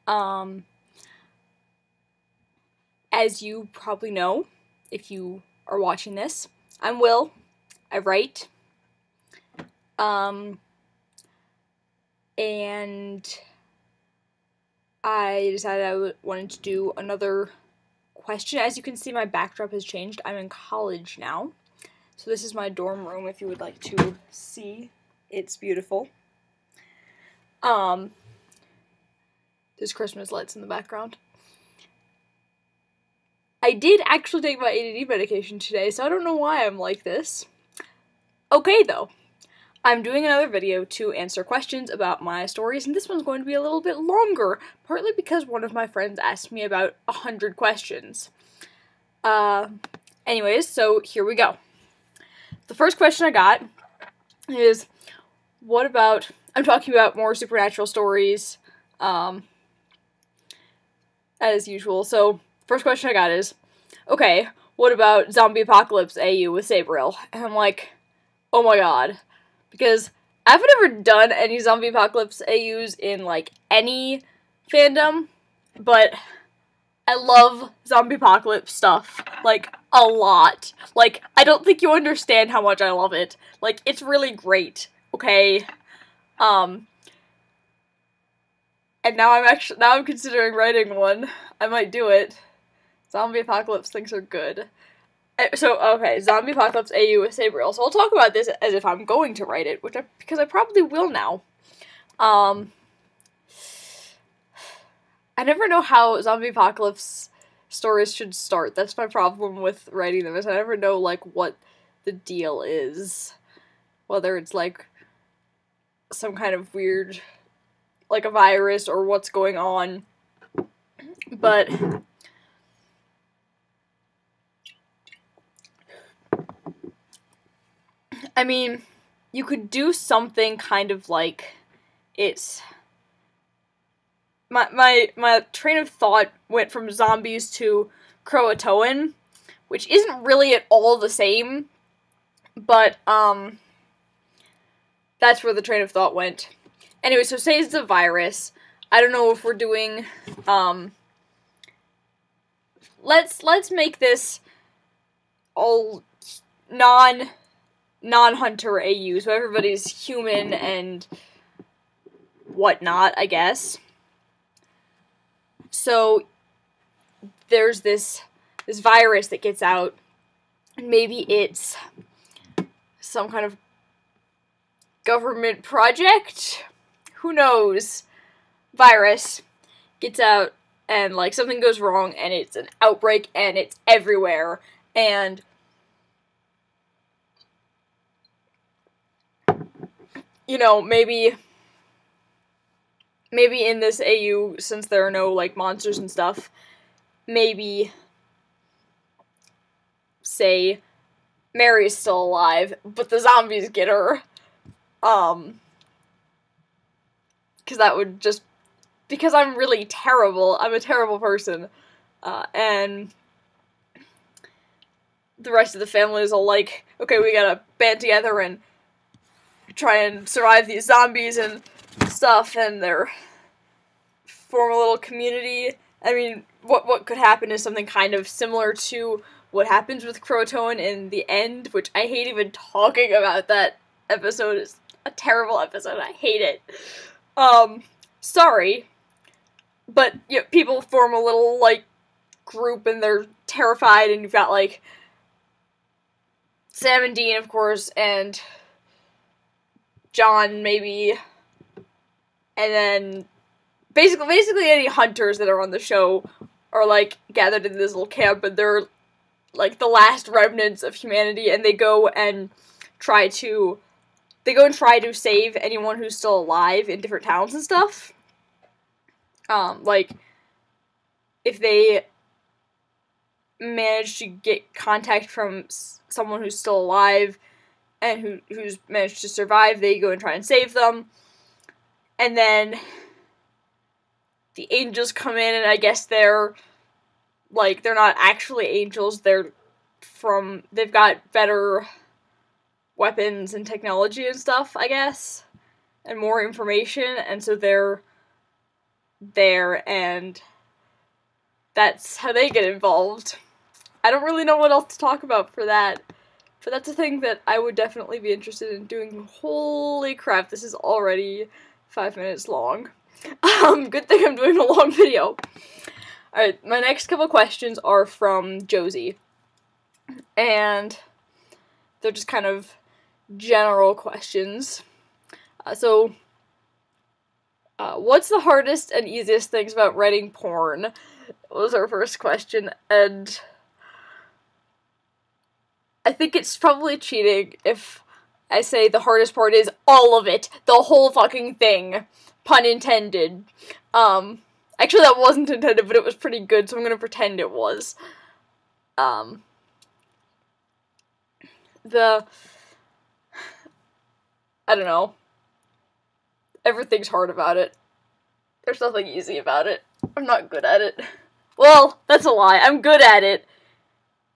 Um, as you probably know, if you are watching this, I'm Will. I write. And I decided I wanted to do another question. As you can see, my backdrop has changed. I'm in college now. So this is my dorm room if you would like to see. It's beautiful. There's Christmas lights in the background. I did actually take my ADD medication today, so I don't know why I'm like this. Okay, though. I'm doing another video to answer questions about my stories, and this one's going to be a little bit longer, partly because one of my friends asked me about 100 questions. Anyways, so here we go. The first question I got is, what about, I'm talking about more supernatural stories, as usual. So, first question I got is, okay, what about Zombie Apocalypse AU with Sabriel? And I'm like, oh my god. Because I haven't ever done any Zombie Apocalypse AUs in, like, any fandom, but I love Zombie Apocalypse stuff, like, a lot. Like, I don't think you understand how much I love it. Like, it's really great, okay? And now I'm considering writing one. I might do it. Zombie Apocalypse things are good. So, okay, Zombie Apocalypse AU with Sabriel. So I'll talk about this as if I'm going to write it, because I probably will now. I never know how Zombie Apocalypse stories should start. That's my problem with writing them, is I never know, like, what the deal is. Whether it's, like, some kind of weird, like, a virus or what's going on. But I mean, you could do something kind of like it's... My train of thought went from zombies to Croatoan, which isn't really at all the same, but, that's where the train of thought went. Anyway, so say it's a virus. I don't know if we're doing, let's make this all non-hunter AU, so everybody's human and whatnot, I guess. So, there's this virus that gets out, and maybe it's some kind of government project? Who knows? Virus gets out, and, like, something goes wrong, and it's an outbreak, and it's everywhere, and you know, maybe in this AU, since there are no, like, monsters and stuff, maybe, say, Mary's still alive, but the zombies get her, because that would just, because I'm really terrible, I'm a terrible person, and the rest of the family is all like, okay, we gotta band together and try and survive these zombies and stuff, and they're form a little community. I mean, what could happen is something kind of similar to what happens with Croatoan in the end, which I hate even talking about. That episode is a terrible episode. I hate it. Sorry. But, you know, people form a little, like, group, and they're terrified, and you've got, like, Sam and Dean, of course, and John, maybe, and then basically any hunters that are on the show are, like, gathered in this little camp, and they're, like, the last remnants of humanity, and they go and try to save anyone who's still alive in different towns and stuff. Like, if they manage to get contact from someone who's still alive, and who's managed to survive, they go and try and save them. And then the angels come in, and I guess they're not actually angels, they've got better weapons and technology and stuff, I guess, and more information, and so they're there, and that's how they get involved. I don't really know what else to talk about for that, but that's a thing that I would definitely be interested in doing. Holy crap, this is already 5 minutes long. Good thing I'm doing a long video. Alright, my next couple questions are from Josie, and they're just kind of general questions. What's the hardest and easiest things about writing porn? Was our first question, and I think it's probably cheating if I say the hardest part is all of it, the whole fucking thing, pun intended. Actually that wasn't intended, but it was pretty good, so I'm gonna pretend it was. I don't know. Everything's hard about it. There's nothing easy about it. I'm not good at it. Well, that's a lie. I'm good at it.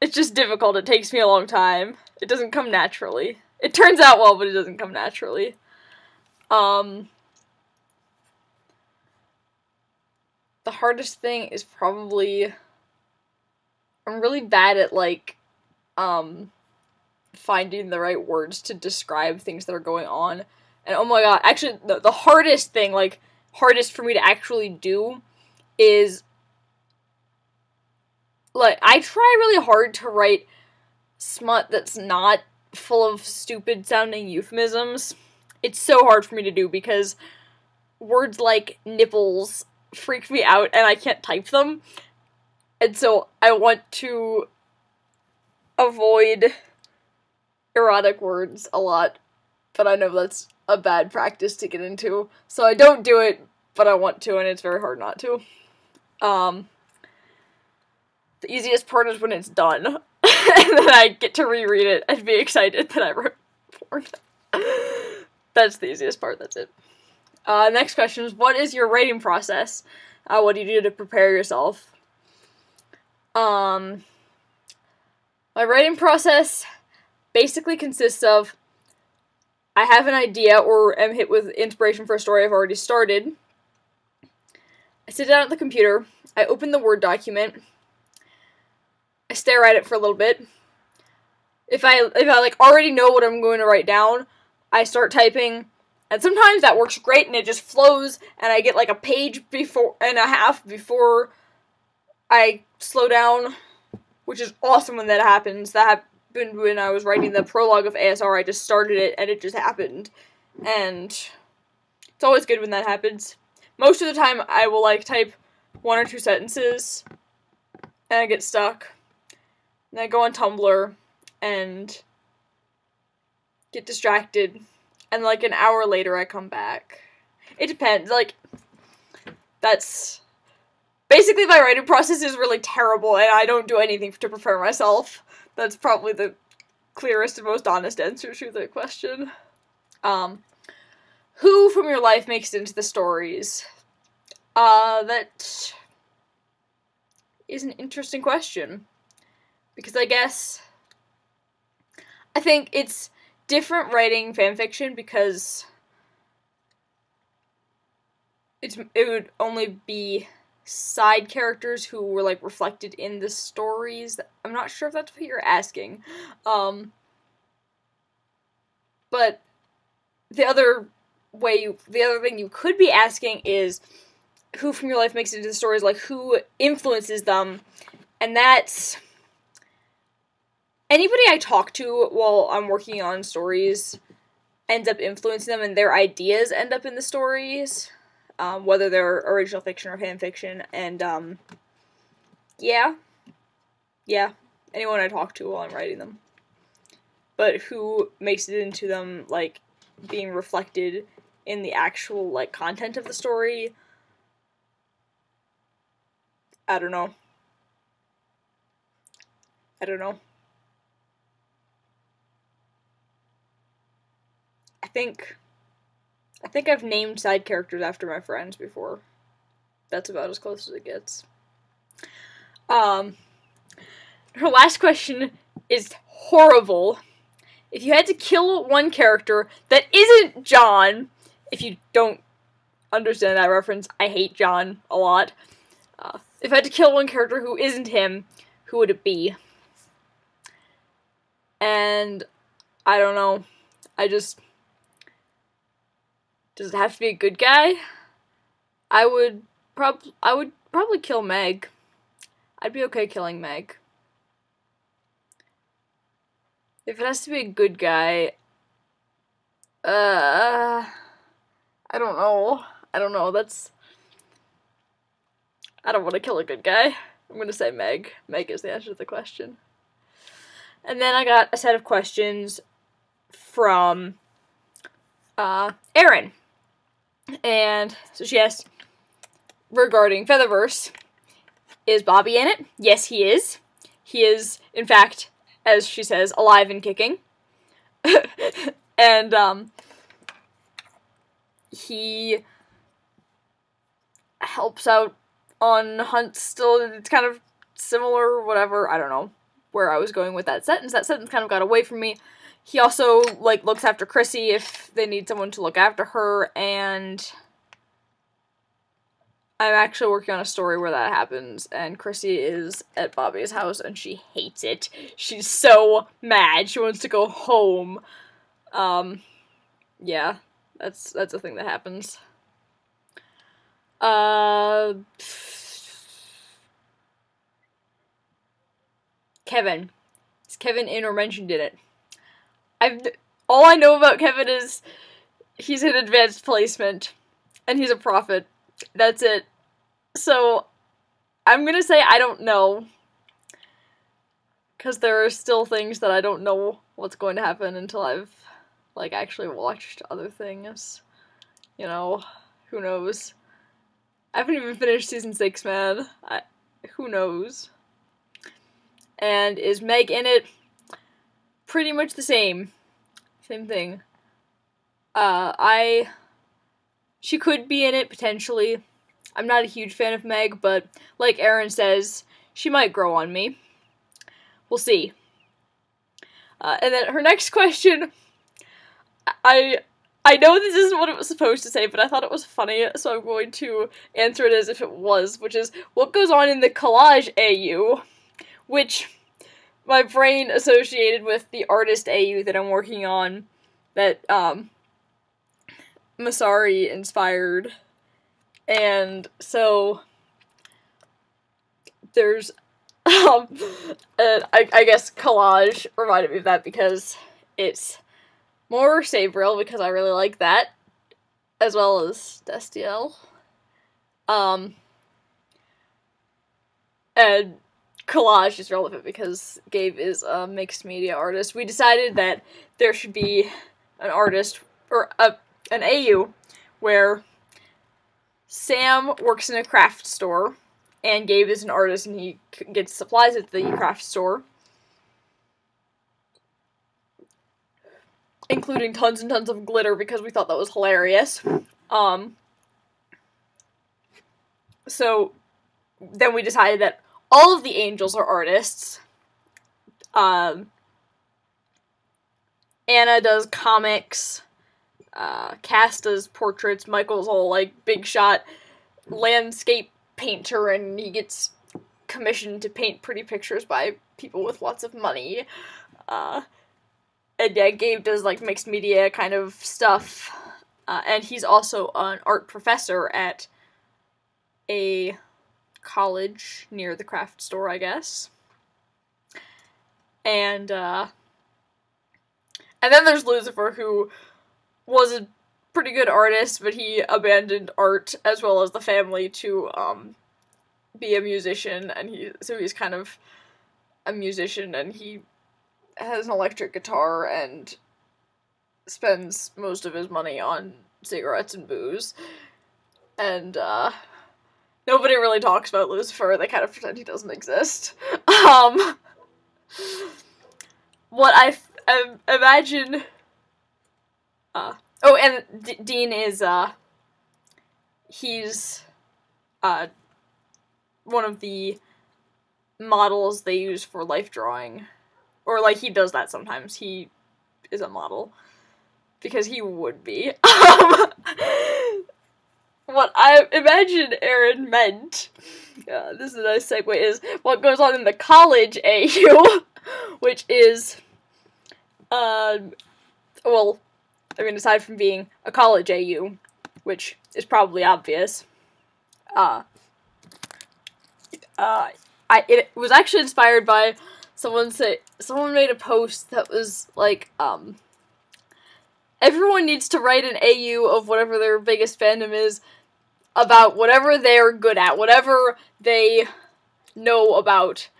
It's just difficult. It takes me a long time. It doesn't come naturally. It turns out well, but it doesn't come naturally. The hardest thing is probably, I'm really bad at, like, finding the right words to describe things that are going on. And oh my god, actually, the hardest thing, like, hardest for me to actually do is, like, I try really hard to write smut that's not full of stupid sounding euphemisms. It's so hard for me to do because words like nipples freak me out and I can't type them. And so I want to avoid erotic words a lot, but I know that's a bad practice to get into, so I don't do it, but I want to, and it's very hard not to. The easiest part is when it's done, and then I get to reread it and be excited that I wrote porn. That's the easiest part, that's it. Next question is, what is your writing process? What do you do to prepare yourself? My writing process basically consists of, I have an idea or am hit with inspiration for a story I've already started. I sit down at the computer, I open the Word document, I stare at it for a little bit. If I like already know what I'm going to write down, I start typing, and sometimes that works great and it just flows and I get like a page and a half before I slow down, which is awesome when that happens. That happened when I was writing the prologue of ASR. I just started it and it just happened, and it's always good when that happens. Most of the time I will like type 1 or 2 sentences and I get stuck. Then I go on Tumblr and get distracted, and like an hour later I come back. It depends, like, that's basically my writing process is really terrible and I don't do anything to prepare myself. That's probably the clearest and most honest answer to the question. Who from your life makes it into the stories? That is an interesting question. Because I think it's different writing fanfiction because it would only be side characters who were, like, reflected in the stories. I'm not sure if that's what you're asking. But the other thing you could be asking is who from your life makes it into the stories, like, who influences them, and that's anybody I talk to while I'm working on stories ends up influencing them, and their ideas end up in the stories, whether they're original fiction or fan fiction, and, yeah, anyone I talk to while I'm writing them. But who makes it into them, like, being reflected in the actual, like, content of the story, I don't know. I think I've named side characters after my friends before. That's about as close as it gets. Her last question is horrible. If you had to kill one character that isn't John, if you don't understand that reference. I hate John a lot. If I had to kill one character who isn't him, who would it be? And I don't know. Does it have to be a good guy? I would probably kill Meg. I'd be okay killing Meg. If it has to be a good guy, I don't know. I don't want to kill a good guy. I'm gonna say Meg. Meg is the answer to the question. And then I got a set of questions from Erin. And so she asked, regarding Featherverse, is Bobby in it? Yes, he is. He is, in fact, as she says, alive and kicking. And, he helps out on hunts still. It's kind of similar, whatever, I don't know where I was going with that sentence. That sentence kind of got away from me. He also, like, looks after Chrissy if they need someone to look after her, and I'm actually working on a story where that happens, and Chrissy is at Bobby's house, and she hates it. She's so mad. She wants to go home. Yeah, that's a thing that happens. Kevin. Is Kevin in or mentioned in it? All I know about Kevin is he's in advanced placement, and he's a prophet. That's it. So, I'm gonna say I don't know. Because there are still things that I don't know what's going to happen until I've, like, actually watched other things. You know, who knows? I haven't even finished season 6, man. Who knows? And is Meg in it? Pretty much the same. Same thing. She could be in it, potentially. I'm not a huge fan of Meg, but like Erin says, she might grow on me. We'll see. And then her next question, I know this isn't what it was supposed to say, but I thought it was funny, so I'm going to answer it as if it was, which is, what goes on in the collage AU? Which my brain associated with the artist AU that I'm working on, that, Masari inspired. And so, there's, I guess collage reminded me of that because it's more Sabriel, because I really like that, as well as Destiel. And collage is relevant because Gabe is a mixed media artist. We decided that there should be an artist, or an AU, where Sam works in a craft store, and Gabe is an artist, and he gets supplies at the craft store, including tons and tons of glitter, because we thought that was hilarious. So, then we decided that all of the angels are artists. Anna does comics, Cass does portraits, Michael's all, like, big shot landscape painter, and he gets commissioned to paint pretty pictures by people with lots of money. And yeah, Gabe does, like, mixed media kind of stuff, and he's also an art professor at a college near the craft store, I guess. And then there's Lucifer, who was a pretty good artist, but he abandoned art as well as the family to, be a musician, and he's kind of a musician, and he has an electric guitar and spends most of his money on cigarettes and booze. And, nobody really talks about Lucifer. They kind of pretend he doesn't exist. What I imagine... oh, and Dean is, he's, one of the models they use for life drawing. Or, like, he does that sometimes. He is a model. Because he would be. what I imagine Aaron meant, this is a nice segue, is what goes on in the college AU, which is, well, I mean, aside from being a college AU, which is probably obvious, it was actually inspired by someone made a post that was like, everyone needs to write an AU of whatever their biggest fandom is about whatever they're good at, whatever they know about.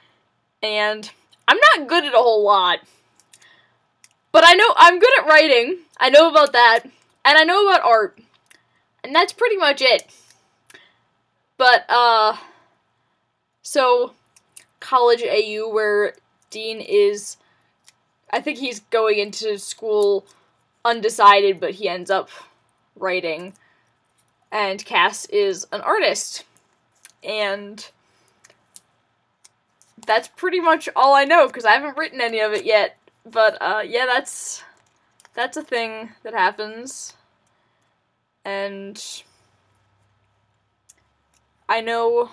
And I'm not good at a whole lot. But I know I'm good at writing. I know about that. And I know about art. And that's pretty much it. But, so, college AU, where Dean is, I think he's going into school undecided, but he ends up writing. And Cass is an artist. And that's pretty much all I know, because I haven't written any of it yet. But, yeah, that's a thing that happens. And I know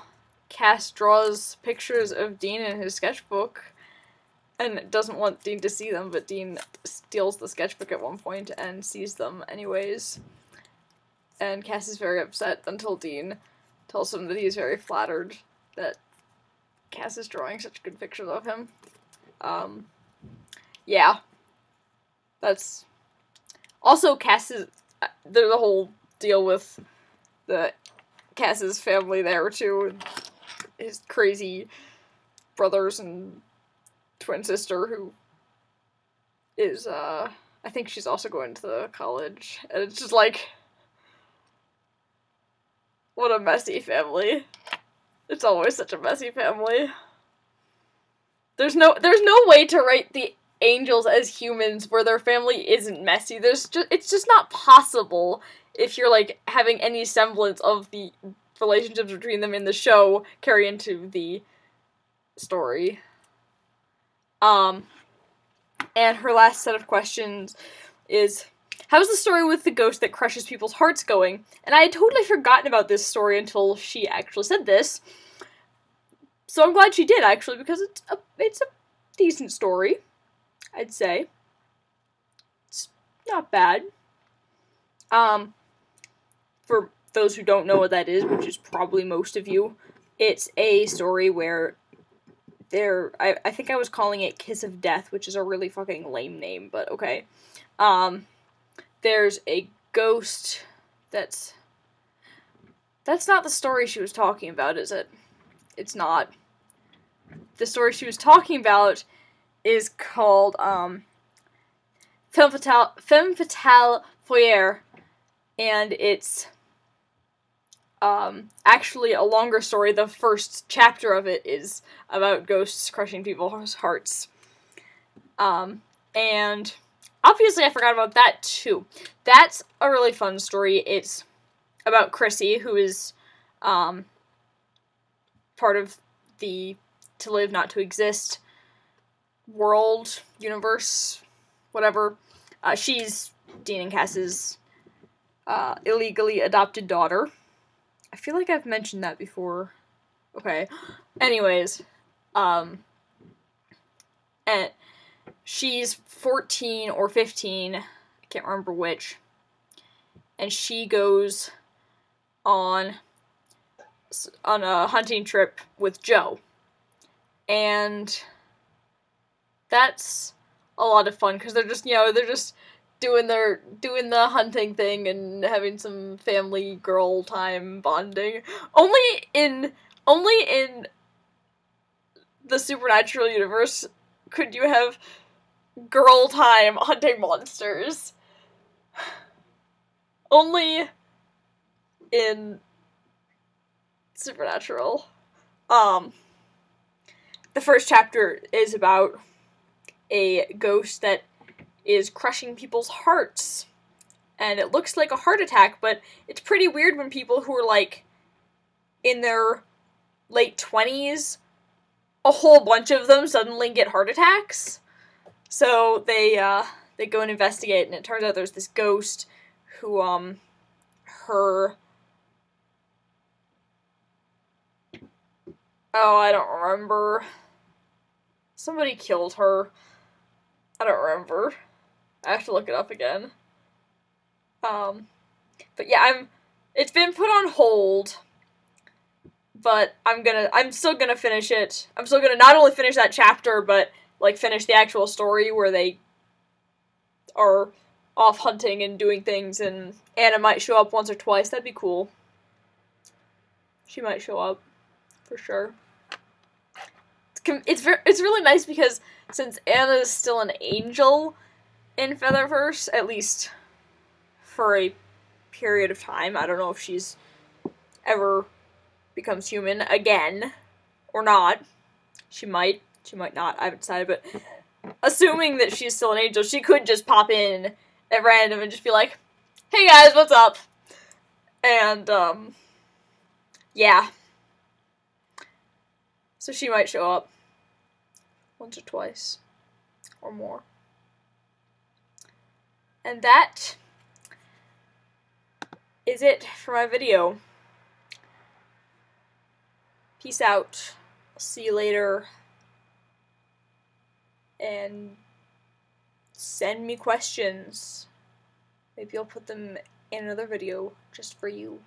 Cass draws pictures of Dean in his sketchbook and doesn't want Dean to see them, but Dean steals the sketchbook at one point and sees them anyways. And Cass is very upset until Dean tells him that he's very flattered that Cass is drawing such good pictures of him. Yeah. That's... Also, Cass's... There's a whole deal with Cass's family there, too. His crazy brothers and twin sister, who is, I think she's also going to the college. And it's just like... What a messy family. It's always such a messy family. There's no way to write the angels as humans where their family isn't messy. It's just not possible if you're, like, having any semblance of the relationships between them in the show carry into the story. And her last set of questions is, how's the story with the ghost that crushes people's hearts going? And I had totally forgotten about this story until she actually said this. So I'm glad she did, actually, because it's a decent story, I'd say. It's not bad. For those who don't know what that is, which is probably most of you, it's a story where I think I was calling it Kiss of Death, which is a really fucking lame name, but okay. There's a ghost that's not the story she was talking about, is it? It's not. The story she was talking about is called, Femme Fatale Foyer, and it's, actually a longer story. The first chapter of it is about ghosts crushing people's hearts. And obviously I forgot about that too. That's a really fun story. It's about Chrissy, who is, part of the To Live Not to Exist world, universe, whatever. She's Dean and Cass's illegally adopted daughter. I feel like I've mentioned that before. Okay. Anyways, and she's 14 or 15, I can't remember which, and she goes on a hunting trip with Joe. And that's a lot of fun, because they're just doing the hunting thing and having some family girl time bonding. Only in the Supernatural universe could you have girl time hunting monsters. Only in Supernatural. The first chapter is about a ghost that is crushing people's hearts. And it looks like a heart attack, but it's pretty weird when people who are, like, in their late 20s, a whole bunch of them suddenly get heart attacks. So they go and investigate, and it turns out there's this ghost who, her Oh, I don't remember. Somebody killed her. I don't remember. I have to look it up again. But yeah, it's been put on hold, but I'm still gonna finish it. I'm still gonna not only finish that chapter, but, like, finish the actual story where they are off hunting and doing things, and Anna might show up once or twice. That'd be cool. She might show up, for sure. It's really nice because since Anna is still an angel in Featherverse, at least for a period of time, I don't know if she's ever becomes human again or not. She might not, I haven't decided, but assuming that she's still an angel, she could just pop in at random and just be like, "Hey guys, what's up?" And, yeah. So she might show up once or twice, or more. And that is it for my video. Peace out. I'll see you later. And send me questions. Maybe I'll put them in another video just for you.